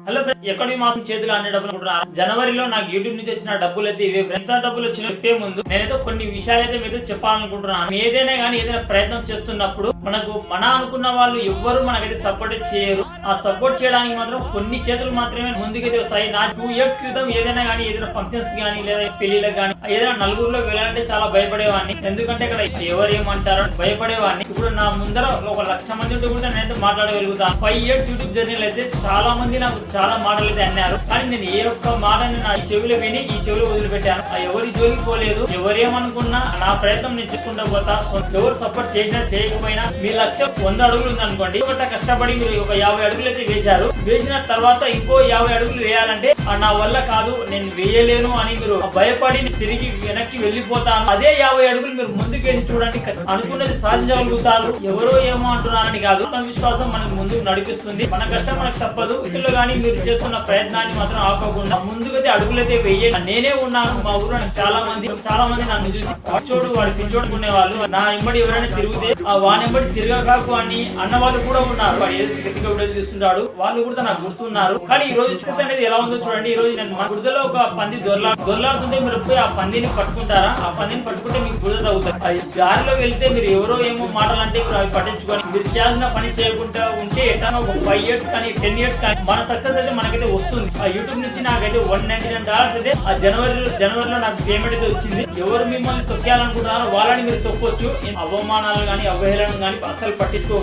Hello friends, ఎక్కడి మాసం చేతులు అనే డబ్బులు అనుకుంటున్నారు. జనవరిలో నాకు యూట్యూబ్ నుంచి వచ్చిన డబ్బులు అయితే ఇవే. ఎంత డబ్బులు వచ్చినా చెప్పే ముందు నేనైతే కొన్ని విషయాలు అయితే మీతో చెప్పాలనుకుంటున్నాను. ఏదైనా కానీ ఏదైనా ప్రయత్నం చేస్తున్నప్పుడు మనకు అనుకున్న వాళ్ళు ఎవ్వరు మనకైతే సపోర్ట్ చేయరు. ఆ సపోర్ట్ చేయడానికి మాత్రం కొన్ని చేతులు మాత్రమే ముందుకైతే వస్తాయి. నా 2 years క్రితం ఏదైనా కానీ ఏదైనా ఫంక్షన్స్ కానీ లేదా పెళ్లిలకు కానీ ఏదైనా నలుగురిలో వెళ్ళాలంటే చాలా భయపడేవాడిని. ఎందుకంటే ఇక్కడ ఎవరు ఏమంటారో భయపడేవాడిని. ఇప్పుడు నా ముందర 1,00,000 మందితో కూడా నేనైతే మాట్లాడగలుగుతాను. 5 years యూట్యూబ్ జర్నీలో అయితే చాలా మంది నాకు చాలా మాటలు అయితే అన్నారు. కానీ నేను ఏ ఒక్క మాటని నా చెవిలో విని ఈ చెవిలో వదిలిపెట్టాను. ఎవరి జోలికి పోలేదు. ఎవరేమనుకున్నా నా ప్రయత్నం నేను చేసుకుంటా పోతా. ఎవరు సపోర్ట్ చేసినా చేయకపోయినా మీ లక్ష్యం 100 అడుగులు ఉంది అనుకోండి. కష్టపడి మీరు ఒక 50 అడుగులు అయితే వేశారు. వేసిన తర్వాత ఇంకో 50 అడుగులు వేయాలంటే నా వల్ల కాదు, నేను వేయలేను అని మీరు భయపడి తిరిగి వెనక్కి వెళ్ళిపోతాను. అదే 50 అడుగులు మీరు ముందుకు వెళ్ళి చూడండి, అనుకున్నది సాధించగలుగుతారు. ఎవరో ఏమో అంటున్నారని కాదు, విశ్వాసం మనకు ముందుకు నడిపిస్తుంది. మన కష్టం మనకు తప్పదు. ఇందులో కానీ మీరు చేస్తున్న ప్రయత్నాన్ని మాత్రం ఆపకుండా ముందుకైతే అడుగులైతే వేయాలి. నేనే ఉన్నాను. మా ఊరు చాలా మంది నన్ను చూసి పిచ్చోడు వాడు పిచ్చోడుకునే వాళ్ళు నా ఎంబడి ఎవరైనా తిరిగితే వానెంబడి తిరగకాకు అని అన్నవాళ్ళు కూడా ఉన్నారు. వాడు ఏదో తీసుకుంటాడు, వాళ్ళు కూడా నాకు గుర్తున్నారు. కానీ ఈ రోజు చూస్తే అనేది ఎలా ఉందో చూడండి. ఈ రోజు నేను మా గుడిలో ఒక పంది దొరలాడుతుంటే మీరు పోయి ఆ పందిని పట్టుకుంటారా? ఆ పందిని పట్టుకుంటే మీకు బురద తగ్గుతుంది. అది దారిలో వెళ్తే మీరు ఎవరో ఏమో మాటలు అంటే అవి పట్టించుకొని మీరు చేయాల్సిన పని చేయకుండా ఉంటే ఎట్లా ఒక 5 years కానీ 10 years కానీ మన సక్సెస్ అయితే మనకైతే వస్తుంది. ఆ యూట్యూబ్ నుంచి నాకైతే $199 అయితే ఆ జనవరిలో నాకు పేమెంట్ అయితే వచ్చింది. ఎవరు మిమ్మల్ని తొక్కేయాలనుకుంటున్నారో వాళ్ళని మీరు తొక్కొచ్చు. అవమానాలు కానీ అవహేళన కానీ అసలు పట్టించుకోగానే